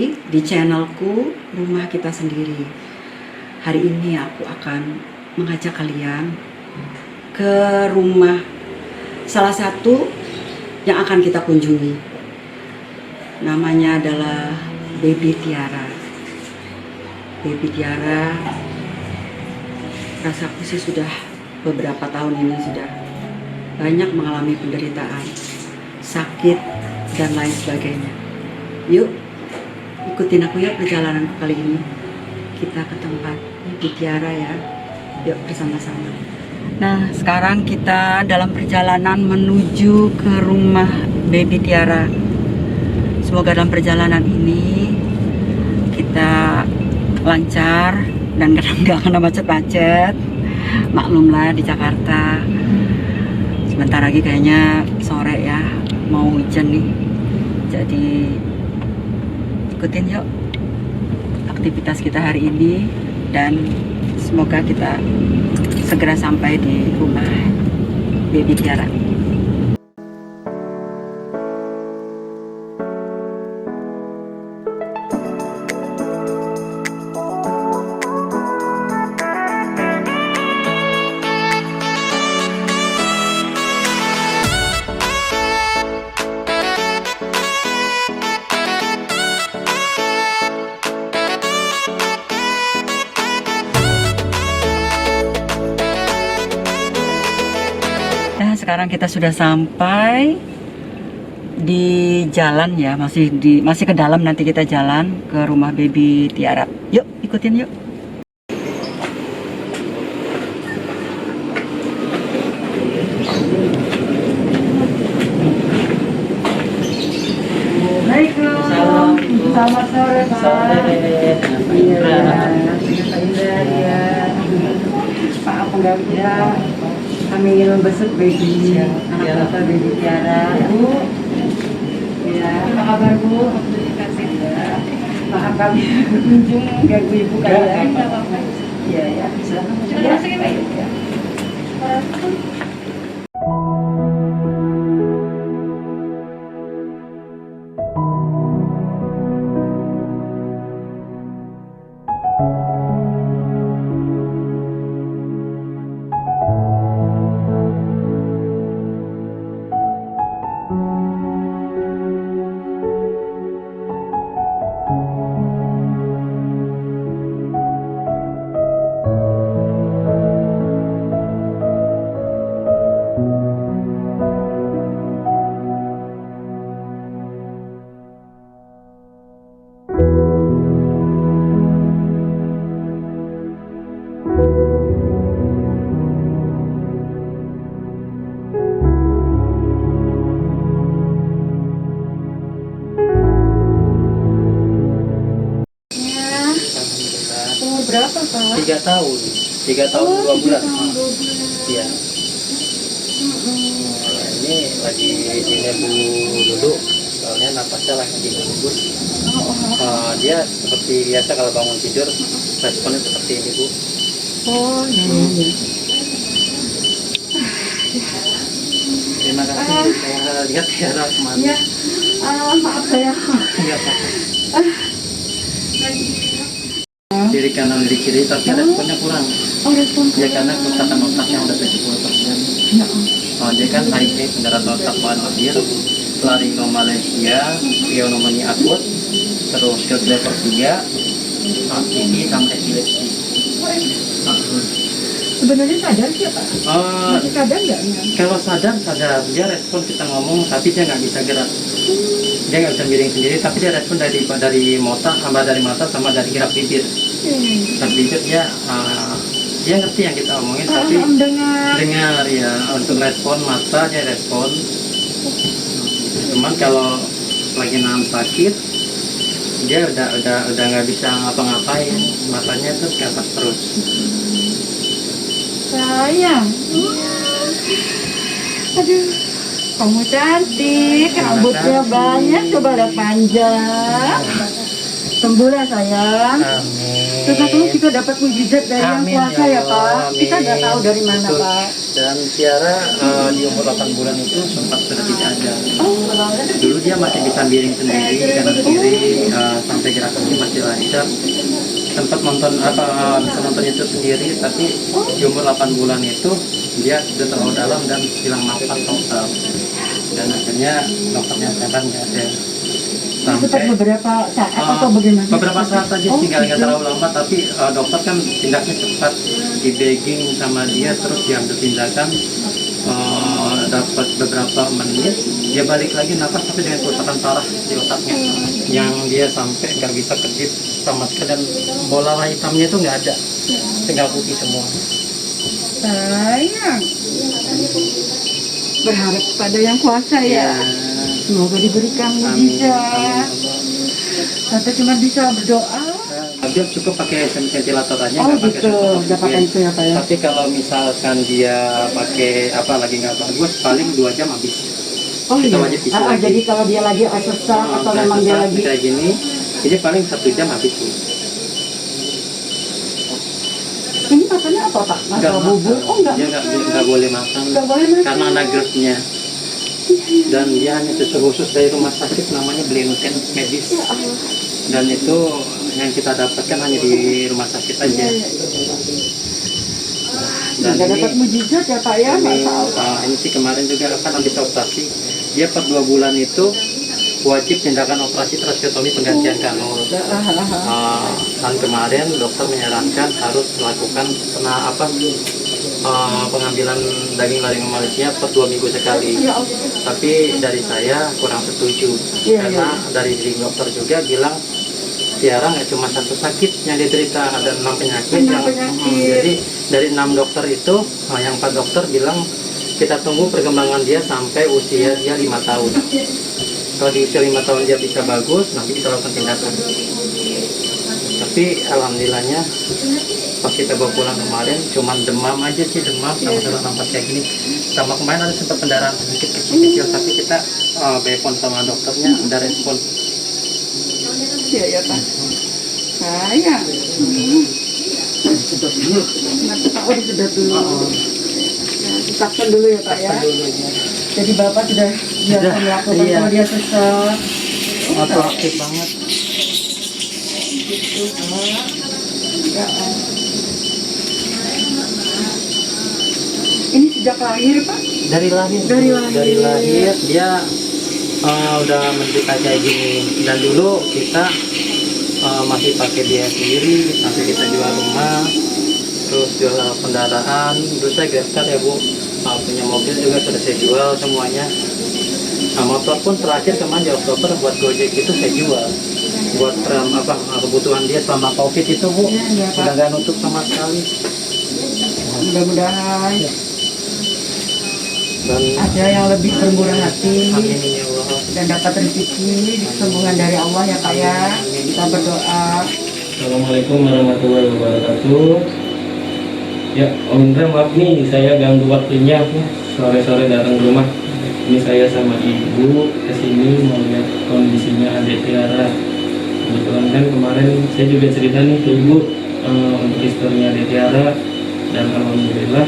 lagi di channelku Rumah Kita Sendiri. Hari ini aku akan mengajak kalian ke rumah salah satu yang akan kita kunjungi. Namanya adalah Baby Tiara. Baby Tiara, rasaku sih sudah beberapa tahun ini sudah banyak mengalami penderitaan, sakit, dan lain sebagainya. Yuk, ikutin aku ya perjalananku kali ini. Kita ke tempat Baby Tiara ya. Yuk bersama-sama. Nah, sekarang kita dalam perjalanan menuju ke rumah Baby Tiara. Semoga dalam perjalanan ini kita lancar dan nggak kena macet-macet. Maklumlah di Jakarta sebentar lagi kayaknya sore ya, mau hujan nih. Jadi ikutin yuk aktivitas kita hari ini dan semoga kita segera sampai di rumah Baby Tiara. Sekarang kita sudah sampai di jalan ya, masih ke dalam, nanti kita jalan ke rumah Baby Tiara. Yuk, ikutin yuk. Assalamualaikum. Selamat sore, Pak. Iya. Maaf mengganggu. Kami ingin membesuk Baby, anak kita Baby Tiara. Bu, ya, apa kabar Bu? Maaf kami berkunjung ganggu ibu kalian. Iya ya, bisa. Ya. Berapa Pak? 3 tahun, 3 tahun 2 bulan. Iya. Ini lagi ibu duduk, soalnya napasnya lagi bagus. Dia seperti biasa kalau bangun tidur, responnya seperti ini Bu. Oh iya. Terima kasih saya lihat Tiara kemarin. Ya, maaf saya. Enggak apa-apa. Kiri kanan di kiri, tapi responnya kurang. Oh, respon Ya karena kerusakan otaknya udah 70%. Dia kan HIV, pendarahan otak bahan akhir, laringo Malaysia, pneumonia akut, terus ke level 3, TB sama epilepsi. Sebenarnya sadar sih Pak? Masih sadar nggak? Kalau sadar, dia respon kita ngomong, tapi dia nggak bisa gerak. Dia nggak bisa miring sendiri, tapi dia respon dari mata sama dari gerak bibir. Gerak bibir dia ngerti yang kita omongin, tapi dengar ya. Untuk respon mata dia respon. Cuman kalau lagi nahan sakit, dia udah nggak bisa ngapa-ngapain, matanya tuh ke atas terus. Sayang. Aduh, kamu cantik, rambutnya banyak, coba lihat panjang. sembuh ya sayang. Amin. Setelah kita dapat mujizat dari yang Amin, kuasa ya ya Pak. Allah. Kita nggak Amin. tahu dari mana Betul. Pak. Dan Tiara di umur 8 bulan itu sempat sudah tidak ada. Oh, Dulu dia masih bisa miring sendiri kanan kiri, sampai gerak kaki masih lancar. Sempat nonton bisa nonton itu sendiri, tapi di umur 8 bulan itu dia sudah terlalu dalam dan hilang nafas total. Dan akhirnya dokternya saran nggak ada. sempat Sampai beberapa saat atau bagaimana? beberapa saat aja sih, nggak gitu. terlalu lama, tapi dokter kan tindaknya cepat, di bagging sama dia, terus diambil tindakan, dapat beberapa menit dia balik lagi nafas, tapi dengan kerusakan parah di otaknya yang dia sampai nggak bisa kedip sama sekali, dan bola hitamnya itu nggak ada, tinggal putih semua. Sayang. Berharap pada yang kuasa ya. Semoga diberikan Amin. mujizat. Tante cuma bisa berdoa. Dia cukup pakai ventilator aja, Oh nggak pakai gitu, oksigen. dapat itu ya Pak ya. Tapi kalau misalkan dia pakai lagi nggak bagus, paling 2 jam habis. Oh Kita iya. wajib isi lagi. Jadi kalau dia lagi sesak atau memang dia lagi kayak gini, ini paling 1 jam habis tuh. ini makannya apa Pak? Makan bubur? Oh enggak. Dia nggak boleh makan. Nggak boleh makan. Karena ada GERD-nya. Dan dia hanya susu khusus dari rumah sakit namanya Blenuten Medis. Ya Allah. Dan itu yang kita dapatkan hanya di rumah sakit aja. Dan Nggak dapat mujizat ya Pak ya, ini, Masya Allah. ini sih kemarin juga kan habis operasi. Dia per 2 bulan itu wajib tindakan operasi tracheotomi penggantian kanul. Dan kemarin dokter menyarankan harus melakukan pengambilan daging laring Malaysia per 2 minggu sekali. Ya Allah. Tapi dari saya kurang setuju, Iya, karena dari dokter juga bilang Tiara nggak cuma satu sakit yang diderita, ada 6 penyakit. 6 penyakit. Jadi dari 6 dokter itu, yang 4 dokter bilang kita tunggu perkembangan dia sampai usia dia 5 tahun. Kalau di usia 5 tahun dia bisa bagus, nanti kita lakukan tindakan. Tapi alhamdulillahnya pas kita bawa pulang kemarin cuman demam aja sih, demam sama sesak nafas kayak gini. Sama kemarin ada sempat pendarahan sedikit kecil-kecil, tapi kita telepon sama dokternya ada respon. Iya ya Pak. Sayang. Sedot dulu. Oh disedot dulu. Dipaksakan dulu ya Pak ya. Jadi Bapak sudah biasa melakukan iya. kalau dia sesak. Atau aktif banget. Gitu Pak. Ya, ini sejak lahir Pak? Dari lahir. Dari lahir. Dia udah menderita kayak gini. Dan dulu kita masih pakai dia sendiri, sampai kita jual rumah, terus jual kendaraan. Dulu saya gestar ya Bu, punya mobil juga sudah saya jual semuanya. Motor pun terakhir kemarin di Oktober buat Gojek itu saya jual, buat kebutuhan dia selama COVID itu Bu. Iya, Pak. Udah nggak nutup sama sekali. Mudah-mudahan Dan ada yang lebih bermurah hati amin ya Allah. dan dapat rezeki kesembuhan dari Allah ya Pak ya. Kita berdoa. Assalamualaikum warahmatullahi wabarakatuh. Ya, Om Indra, maaf nih saya ganggu waktunya, sore-sore datang ke rumah. Ini saya sama ibu kesini mau lihat kondisinya adik Tiara. Kebetulan kan kemarin saya juga cerita nih ke ibu untuk historinya adik Tiara, dan alhamdulillah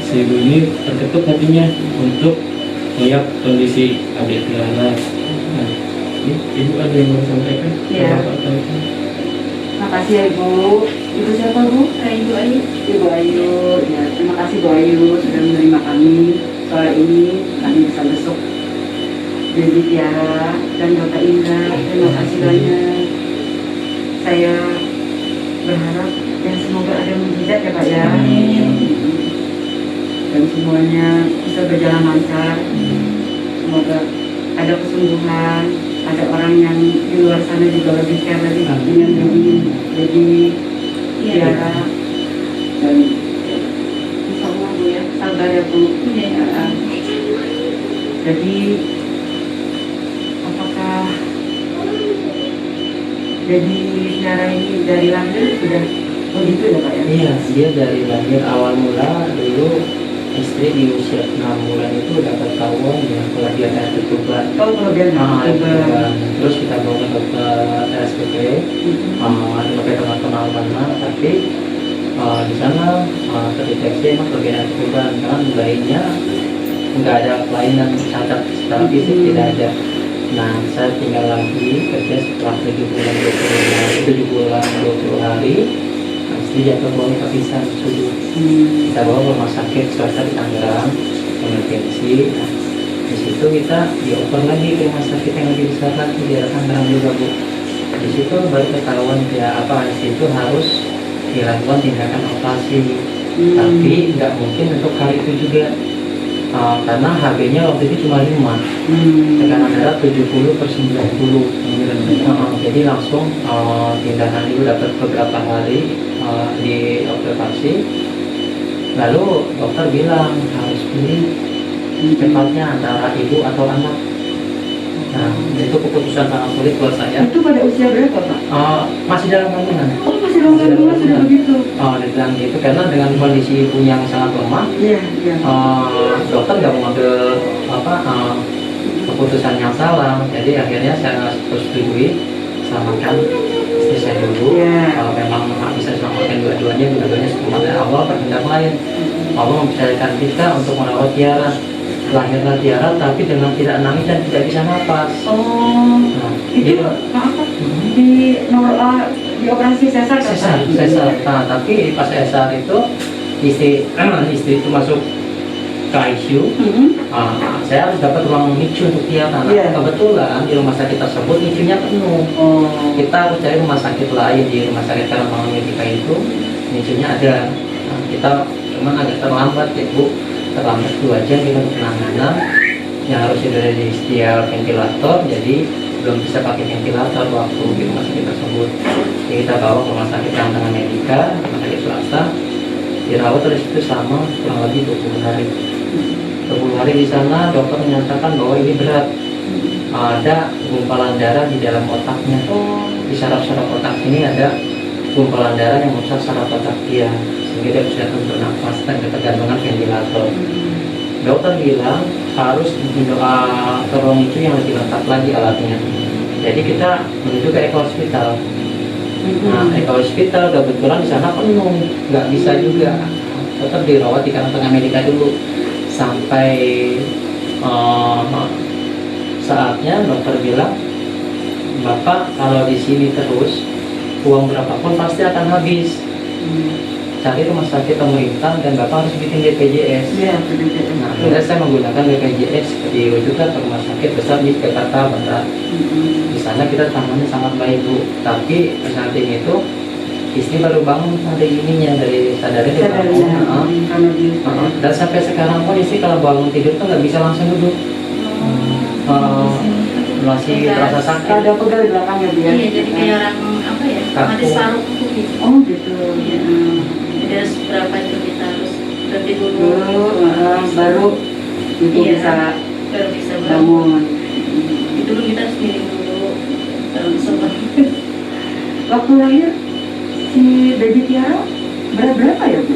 si ibu ini terketuk hatinya untuk melihat kondisi adik Tiara. Nah, ini ibu ada yang mau sampaikan? Iya. Makasih ya Ibu. Ibu siapa Bu? Ibu Ayu. Ibu Ayu. Ya, terima kasih Bu Ayu sudah menerima kami sore ini. Kami bisa besok jadi Tiara dan Bapak Indra. Terima kasih banyak. Saya berharap dan semoga ada mujizat ya Pak ya. Dan semuanya bisa berjalan lancar. Semoga ada kesembuhan. Ada orang yang di luar sana juga lebih care lagi dengan jadi Tiara. Dan insya Allah Bu ya, sabar ya Bu. Ya. Jadi apakah jadi Tiara ini dari lahir sudah begitu ya Pak ya? Iya, dia dari lahir awal mula dulu istri di usia 6 bulan itu udah ketahuan ya kalau dia ada ketuban. Oh, kalau dia Ketuban. Terus kita bawa ke dokter RSPP, pakai teman-teman mana, tapi di sana terdeteksi emang kelebihan ketuban kan bayinya nggak ada kelainan cacat secara fisik, tidak ada. Nah, saya tinggal lagi kerja setelah 7 bulan 20 hari. Nah, istri jatuh bawah kepisan sudah. Kita bawa ke rumah sakit swasta di Tangerang, emergensi. Nah, di situ kita dioper lagi ke rumah sakit yang lebih besar lagi di daerah Tangerang juga, Bu. Di situ baru ketahuan ya apa di situ harus dilakukan tindakan operasi. Tapi nggak mungkin untuk kali itu juga. Karena HB-nya waktu itu cuma 5, tekanan darah 70/90. Jadi langsung tindakan itu dapat beberapa hari di observasi. Lalu dokter bilang harus pilih cepatnya antara ibu atau anak. Nah, itu keputusan sangat sulit buat saya. Itu pada usia berapa, Pak? Masih dalam kandungan. Oh, masih dalam kandungan sudah begitu. Dibilang gitu karena dengan kondisi ibu yang sangat lemah, Iya. dokter nggak mengambil keputusan yang salah. Jadi akhirnya saya persetujui selamatkan istri saya dulu. Kalau memang nggak bisa selamatkan dua-duanya selamat dari Allah berkehendak lain. Allah mempercayakan kita untuk merawat Tiara. Lahirlah Tiara tapi dengan tidak nangis dan tidak bisa napas. Nah, Itu maaf, Pak, di operasi sesar. Sesar. Nah, tapi pas sesar itu istri itu masuk ke ICU. Saya harus dapat ruang NICU untuk Tiara. Nah, kebetulan di rumah sakit tersebut NICU-nya penuh. Kita harus cari rumah sakit lain di rumah sakit Karamangun Medika itu NICU-nya ada. Nah, kita cuman agak terlambat ya, Bu. Terlambat 2 jam kita untuk penanganan yang harusnya sudah di setia ventilator, jadi belum bisa pakai ventilator waktu di rumah sakit tersebut. Jadi kita bawa ke rumah sakit Karamangun Medika, rumah sakit swasta, dirawat dari situ selama kurang lebih 20 hari. 20 hari di sana dokter menyatakan bahwa ini berat, ada gumpalan darah di dalam otaknya. Di saraf-saraf otak ini ada gumpalan darah yang merusak saraf otak dia, sehingga dia kesulitan bernafas dan ketergantungan ventilator. Dokter bilang harus ke ruang itu yang lebih lengkap lagi alatnya. Jadi kita menuju ke Eko Hospital. Nah, Eko Hospital kebetulan di sana penuh, nggak bisa juga. Tetap dirawat di Karamangun Medika dulu sampai saatnya dokter bilang, Bapak kalau di sini terus uang berapapun pasti akan habis. Cari rumah sakit pemerintah dan Bapak harus bikin BPJS. Nah, akhirnya saya menggunakan BPJS dirujukan ke rumah sakit besar di Jakarta Barat. Di sana kita tangannya sangat baik, Bu. Tapi di samping itu istri baru bangun hari ininya dari sadarnya dia bangun. Dan sampai sekarang pun istri kalau bangun tidur tuh nggak bisa langsung duduk. Masih terasa sakit. Ada pegal di belakangnya dia. Iya, jadi kayak orang apa ya? Ada sarung gitu. Oh, gitu. Jadi harus berapa jam kita harus berhenti dulu. Baru ibu bisa baru bisa bangun. Itu dulu kita harus miring dulu. Baru sempat. Waktu lahir si baby Tiara berat berapa ya, Bu?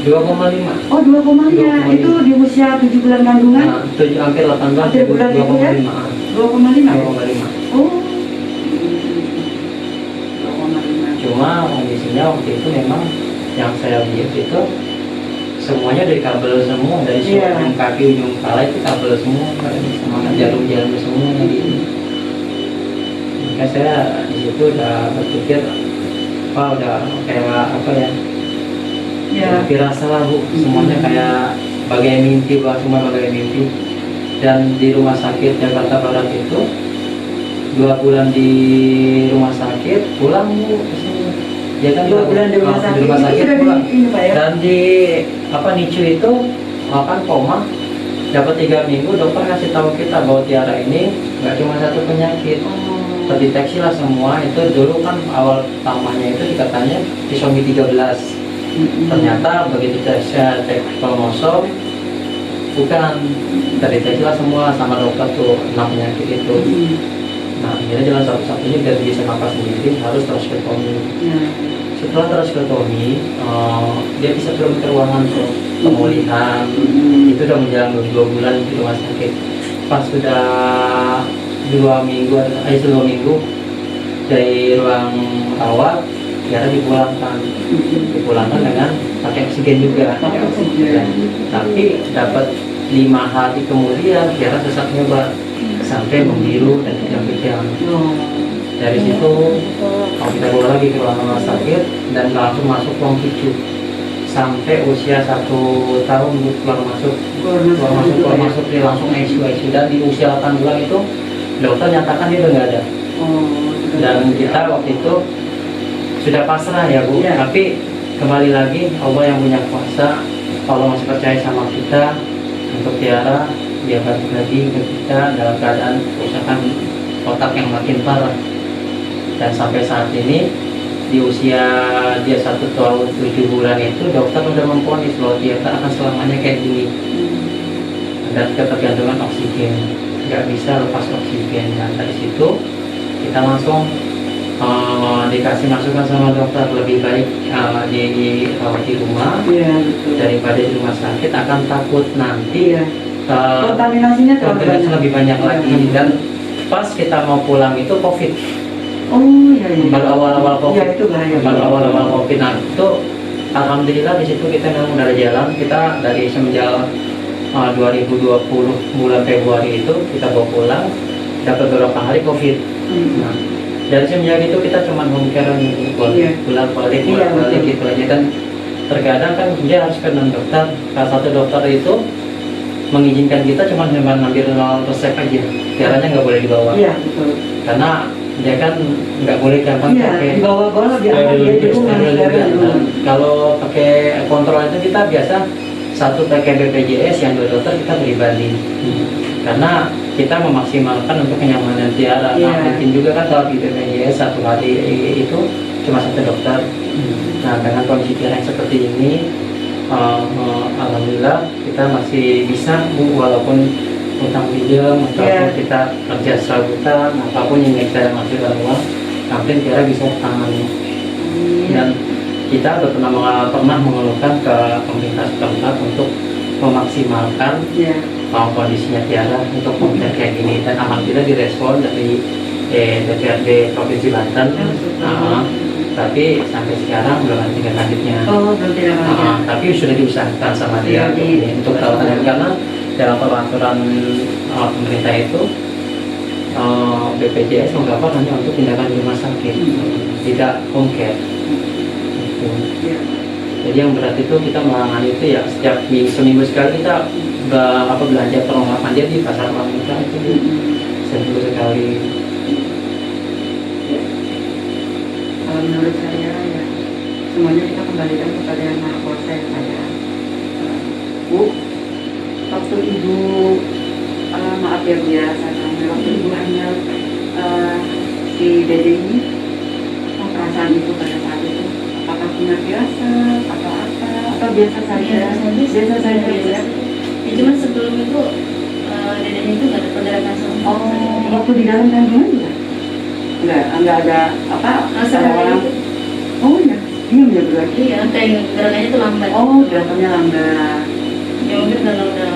2,5. Oh, 2,5. Itu di usia 7 bulan kandungan. Nah, 7 hampir 18. Hampir bulan itu ya? 2,5. 2,5. Oh. 2,5. Cuma kondisinya waktu itu memang yang saya lihat itu semuanya dari kabel semua, dari ujung kaki ujung kepala itu kabel semua, sama jarum-jarum semuanya gitu. Maka saya di situ udah berpikir, wah udah kayak apa ya? Dirasa lah, Bu, semuanya kayak bagai mimpi, semua bagai mimpi. Dan di rumah sakit Jakarta Barat itu 2 bulan di rumah sakit, pulang, Bu, kesini. Ya kan 2 bulan di rumah sakit, pulang. ya? Dan di NICU itu makan koma, dapat 3 minggu dokter ngasih tahu kita bahwa Tiara ini nggak cuma satu penyakit, terdeteksi lah semua. Itu dulu kan awal pertamanya itu dikatanya trisomi 13. Ternyata begitu saya cek kromosom, bukan, terdeteksi lah semua sama dokter tuh 6 penyakit itu. Nah, akhirnya jalan satu-satunya biar bisa napas sendiri harus tracheotomy. Setelah tracheotomy, dia bisa turun ke ruangan tuh. pemulihan. Itu udah menjelang 2 bulan di rumah sakit. Pas sudah 2 minggu, 2 minggu dari ruang rawat, Tiara dipulangkan dengan pakai oksigen juga. Dan, tapi dapat 5 hari kemudian Tiara sesak nyoba sampai membiru dan kejang-kejang. Dari situ kita bawa lagi ke rumah sakit dan langsung masuk ruang picu sampai usia 1 tahun keluar masuk dia langsung ICU dan di usia 8 bulan itu dokter nyatakan dia udah nggak ada. Dan kita waktu itu sudah pasrah ya Bu, tapi kembali lagi Allah yang punya kuasa. Allah masih percaya sama kita untuk Tiara, dia balik lagi ke kita dalam keadaan kerusakan otak yang makin parah. Dan sampai saat ini di usia dia 1 tahun 7 bulan itu dokter udah memvonis bahwa dia akan selamanya kayak gini. Dan ketergantungan oksigen, nggak bisa lepas oksigen. Dan dari situ kita langsung dikasih masukan sama dokter, lebih baik dirawat di rumah daripada di rumah sakit, akan takut nanti kontaminasinya lebih banyak lagi. Dan pas kita mau pulang itu COVID. Baru awal-awal COVID. Baru awal-awal COVID. Nah itu alhamdulillah di situ kita memang udah jalan. Kita dari semenjak 2020 bulan Februari itu kita bawa pulang, dapat beberapa hari COVID. Nah, dari semenjak itu kita cuma home care pulang balik gitu aja. Dan terkadang kan dia harus ke dokter. Salah satu dokter itu mengizinkan kita cuma ngambil resep aja. Tiaranya nggak boleh dibawa. Karena dia kan nggak boleh gampang pakai dibawa-bawa di rumah. Kalau pakai kontrol itu kita biasa satu pakai BPJS, yang 2 dokter kita pribadi. Karena kita memaksimalkan untuk kenyamanan Tiara. Nah, mungkin juga kan kalau di BPJS 1 hari itu cuma 1 dokter. Nah, dengan kondisi Tiara yang seperti ini, alhamdulillah kita masih bisa Bu, walaupun utang pinjam ataupun kita kerja serabutan, apapun yang saya menghasilkan uang, sampai Tiara bisa tangani. Dan kita pernah mengeluhkan ke pemerintah setempat untuk memaksimalkan kondisinya Tiara untuk pemberian kayak gini. Dan alhamdulillah direspon dari DPRD Provinsi Banten. Tapi sampai sekarang belum ada tindak lanjutnya. Tapi sudah diusahakan sama dia untuk perawatan, karena dalam peraturan pemerintah itu BPJS mengcover hanya untuk tindakan di rumah sakit, tidak home care. Jadi yang berat itu kita menangani itu ya setiap seminggu sekali kita belanja perlengkapan dia di pasar pramuka itu seminggu sekali. Kalau menurut saya ya semuanya kita kembalikan kepada Yang Maha Kuasa ya saya. Bu, waktu ibu maaf ya Bu ya, waktu ibu hamil si Dede ini, perasaan ibu pada saat itu apakah punya biasa atau apa, atau biasa saja? Biasa saja ya. Cuma sebelum itu Dedenya itu nggak ada pergerakan sama sekali. Waktu di dalam kandungan juga nggak ada apa orang. Ya diam ya berarti. Iya, kayak gerakannya itu lambat. Gerakannya lambat. Ya mungkin karena udah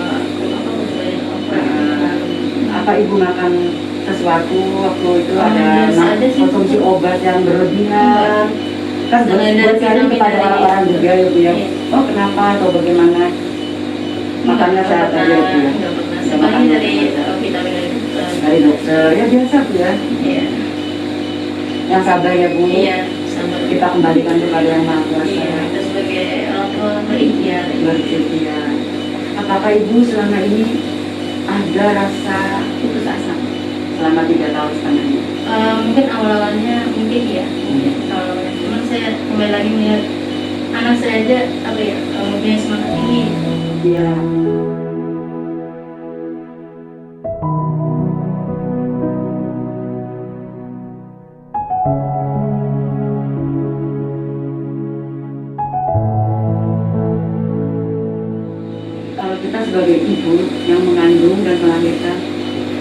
apa ibu makan sesuatu waktu itu biasa ada aja sih, konsumsi obat yang berlebihan kan buat cari kepada orang-orang juga ya Bu ya. Kenapa atau bagaimana makannya sehat aja Bu ya? Nggak pernah. Semuanya dari vitamin dari dokter ya, biasa Bu ya. Iya. Yang sabar ya Bu. Iya, sabar. Kita kembalikan kepada Yang Maha Kuasa. Iya, kita sebagai orang tua berikhtiar. Berikhtiar. Apakah Ibu selama ini ada rasa putus asa selama 3 tahun setengah ini? Mungkin awal-awalnya mungkin ya, awal-awalnya. Cuman saya kembali lagi melihat anak saya aja punya semangat tinggi. Iya. Kalau kita sebagai ibu yang mengandung dan melahirkan,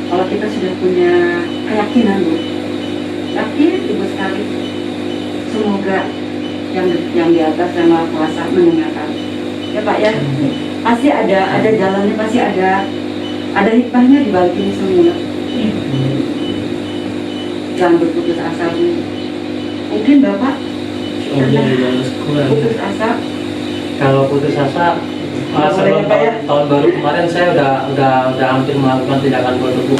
kalau kita sudah punya keyakinan Bu, yakin ibu sekali, semoga yang di atas Yang Maha Kuasa mendengarkan. ya Pak ya. Pasti ada jalannya, pasti ada hikmahnya di balik ini semua. Jangan berputus asa Bu. Mungkin Bapak Allah balas kurang. putus asa. Kalau putus asa, sebelum tahun baru kemarin saya udah hampir melakukan tindakan bodoh Bu.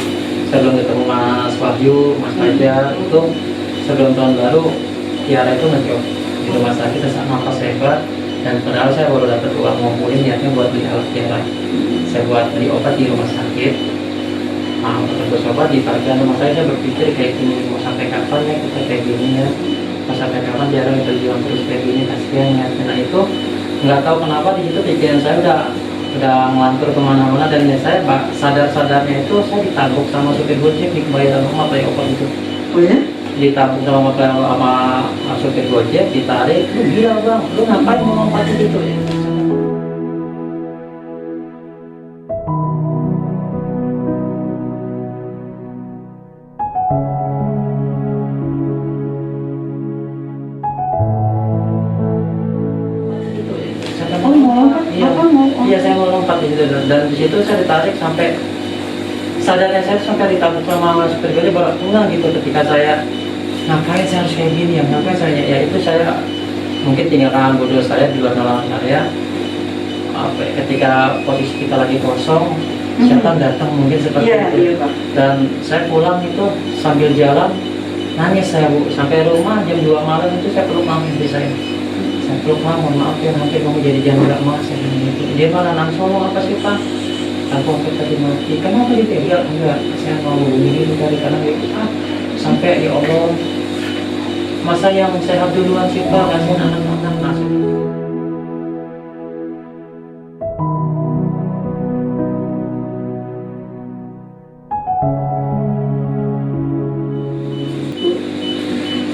Sebelum ketemu Mas Wahyu, Mas Fajar, itu sebelum tahun baru Tiara itu ngejok di rumah sakit sesak nafas hebat, dan padahal saya baru dapat uang ngumpulin niatnya buat beli alat Tiara. Saya buat beli obat di rumah sakit. Nah, untuk terus obat di parkiran rumah saya berpikir kayak gini, mau sampai kapan ya kita kayak gini ya? Mau sampai kapan Tiara kita bilang terus kayak gini, kasihan ya. Nah itu nggak tahu kenapa di situ pikiran saya udah ngelantur kemana-mana, dan ya saya sadar-sadarnya itu saya ditabuk sama supir Gojek di kebayoran rumah kayak obat itu. Oh ya? Ditabuk sama supir Gojek, ditarik. Lu gila bang, lu ngapain mau ngompatin itu ya? Oh mau lompat? Iya. Bapak mau? Iya, saya mau lompat di situ, dan di situ saya ditarik sampai sadarnya saya sampai ditabuk sama supir Gojek baru enggak gitu ketika saya ngapain saya harus kayak gini ya, ngapain saya ya itu saya mungkin tinggalkan bodoh saya di luar nalar saya. Apa ya, ketika posisi kita lagi kosong, setan datang mungkin seperti Iya, itu. iya Pak. Dan saya pulang itu sambil jalan nangis saya Bu, sampai rumah jam 2 malam itu saya peluk mama istri saya. Saya peluk mama, maaf ya nanti kamu jadi janda emas ya gitu. Dia malah nangis, ngomong apa sih Pak? Aku tadi mati, kenapa dipegang? Enggak, saya mau begini dari kanan dia sampai ya Allah, masa yang sehat duluan sih Pak, kasihan anak-anak nasib.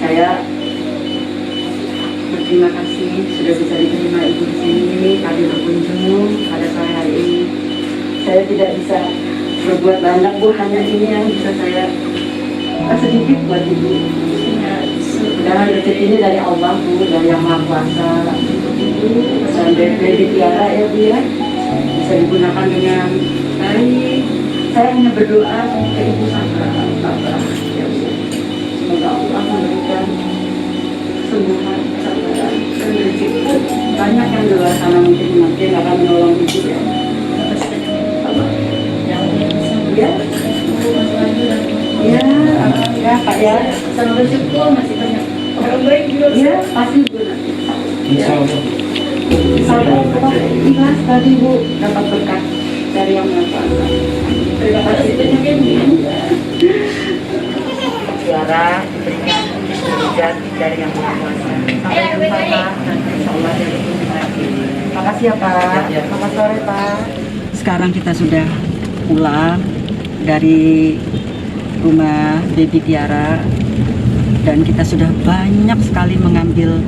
Saya berterima kasih sudah bisa diterima Ibu di sini, hadir berkunjung pada sore hari ini. Saya tidak bisa berbuat banyak Bu, hanya ini yang bisa saya sedikit buat Ibu. Dan rezeki ini dari Allah Bu, dari Yang Maha Kuasa. Dan dari Tiara ya Bu ya, bisa digunakan dengan baik. Saya hanya berdoa ke Ibu sama Bapak ya Bu. Semoga Allah memberikan kesembuhan, kesabaran, dan rezeki. Banyak yang di luar sana mungkin akan menolong Ibu ya. Ya, ya, ya Pak ya. Sama bersyukur masih banyak orang baik di luar Ya, pasti Bu nanti. Insya Allah. Sampai ikhlas tadi Bu dapat berkah dari Yang Maha Kuasa. Terima kasih banyak ya Bu. Tiara diberikan mujizat dari Yang Maha Kuasa. Sampai jumpa Pak. Nanti insya Allah ada bertemu lagi. Makasih ya Pak. Selamat sore Pak. Sekarang kita sudah pulang dari rumah Baby Tiara, dan kita sudah banyak sekali mengambil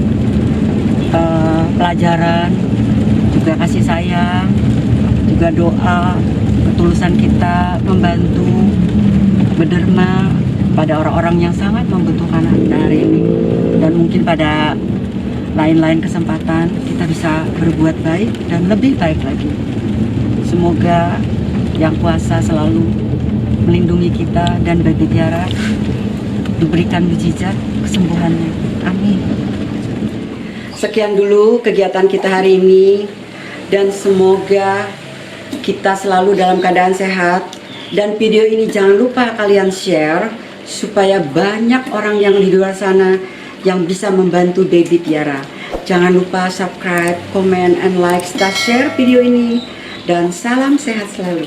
pelajaran, juga kasih sayang, juga doa, ketulusan kita membantu, berderma pada orang-orang yang sangat membutuhkan hari ini. Dan mungkin pada lain-lain kesempatan kita bisa berbuat baik dan lebih baik lagi. Semoga Yang Kuasa selalu melindungi kita dan Baby Tiara diberikan mujizat kesembuhannya. Amin. Sekian dulu kegiatan kita hari ini, dan semoga kita selalu dalam keadaan sehat. Dan video ini jangan lupa kalian share supaya banyak orang yang di luar sana yang bisa membantu Baby Tiara. Jangan lupa subscribe, comment, and like, serta share video ini. Dan salam sehat selalu.